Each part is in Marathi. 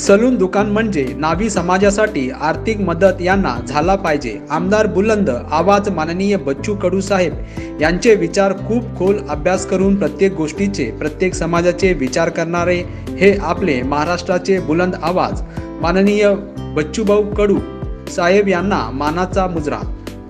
सलून दुकान म्हणजे नाभी समाजासाठी आर्थिक मदत यांना झाला पाहिजे। आमदार बुलंद आवाज माननीय बच्चू कडू साहेब यांचे विचार खूप खोल अभ्यास करून प्रत्येक गोष्टीचे प्रत्येक समाजाचे विचार करणारे हे आपले महाराष्ट्राचे बुलंद आवाज माननीय बच्चूभाऊ कडू साहेब यांना मानाचा मुजरा।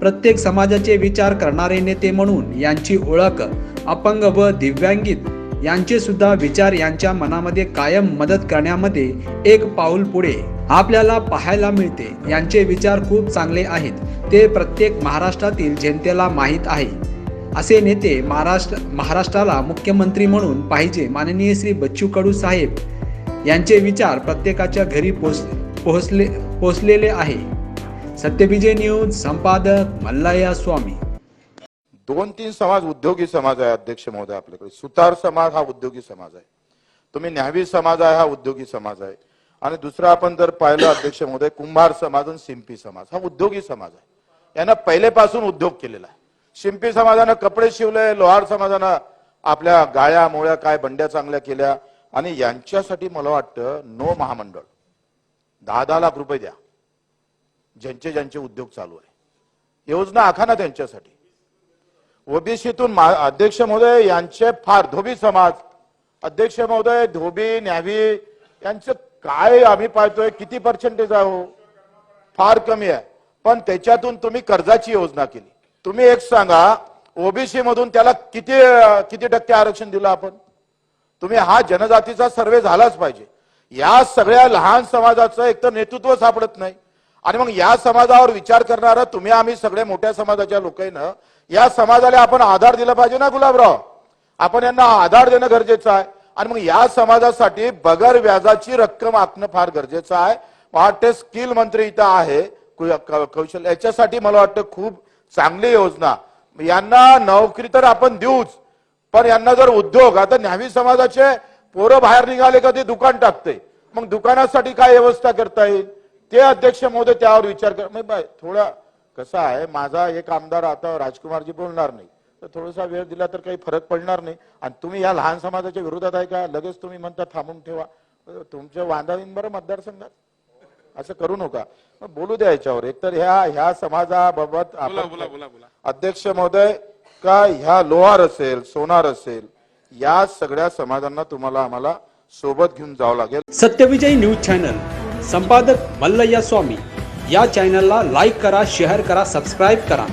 प्रत्येक समाजाचे विचार करणारे नेते म्हणून यांची ओळख अपंग व दिव्यांगित यांचे सुद्धा विचार यांच्या मनामध्ये कायम मदत करण्यामध्ये एक पाऊल पुढे आपल्याला पाहायला मिळते। यांचे विचार खूप चांगले आहेत, ते प्रत्येक महाराष्ट्रातील जनतेला माहीत आहे। असे नेते महाराष्ट्राला मुख्यमंत्री म्हणून पाहिजे। माननीय श्री बच्चू कडू साहेब यांचे विचार प्रत्येकाच्या घरी पोहोचलेले आहे। सत्यविजय न्यूज संपादक मल्लय्या स्वामी। 2-3 समाज उद्योगी समाज आहे अध्यक्ष महोदय आपल्याकडे। सुतार समाज हा उद्योगी समाज आहे, तुम्ही न्यावी समाज आहे हा उद्योगी समाज आहे, आणि दुसरा आपण जर पाहिलं अध्यक्ष महोदय कुंभार समाज आणि शिंपी समाज हा उद्योगी समाज आहे। यांना पहिलेपासून उद्योग केलेला आहे। शिंपी समाजानं कपडे शिवले, लोहार समाजानं आपल्या गाळ्या मोळ्या काय बंड्या चांगल्या केल्या, आणि यांच्यासाठी मला वाटतं नो महामंडळ 10-10 लाख रुपये द्या ज्यांचे उद्योग चालू आहे, योजना आखा ना त्यांच्यासाठी। ओबीसीतून अध्यक्ष महोदय यांचे फार धोबी समाज अध्यक्ष महोदय धोबी न्यावी यांचं काय आम्ही पाहतोय किती पर्सेंटेज आहे हो, फार कमी आहे। पण त्याच्यातून तुम्ही कर्जाची योजना केली। तुम्ही एक सांगा ओबीसी मधून त्याला किती टक्के आरक्षण दिलं आपण? तुम्ही हा जनजातीचा सर्वे झालाच पाहिजे। या सगळ्या लहान समाजाचं एक तर नेतृत्व सापडत नाही, आणि मग या समाजावर विचार करणारा तुम्ही आम्ही सगळे मोठ्या समाजाच्या लोकांना या समाजाला आपण आधार दिला पाहिजे ना गुलाबराव। आपण यांना आधार देणं गरजेचं आहे, आणि मग या समाजासाठी बगर व्याजाची रक्कम आखणं फार गरजेचं आहे। वाटते स्किल मंत्री इथं आहे कौशल्य, याच्यासाठी मला वाटतं खूप चांगली योजना। यांना नोकरी तर आपण देऊच, पण यांना जर उद्योग, आता न्यावी समाजाचे पोरं बाहेर निघाले का ते दुकान टाकते, मग दुकानासाठी काय व्यवस्था करता येईल ते अध्यक्ष महोदय त्यावर विचार कर। थोडा कसं आहे, माझा एक आमदार आता राजकुमारजी बोलणार नाही तर थोडासा वेळ दिला तर काही फरक पडणार नाही, आणि तुम्ही या लहान समाजाच्या विरोधात आहे का लगेच तुम्ही म्हणता थांबून ठेवा, तुमच्या वांदावीन बरं मतदारसंघात, असं करू नका, बोलू द्या याच्यावर। एकतर ह्या समाजाबाबत अध्यक्ष महोदय का ह्या लोहार असेल सोनार असेल या सगळ्या समाजांना तुम्हाला आम्हाला सोबत घेऊन जावं लागेल। सत्यविजय न्यूज चॅनल संपादक मल्लय्या स्वामी या चॅनलला लाईक करा, शेअर करा, सबस्क्राईब करा।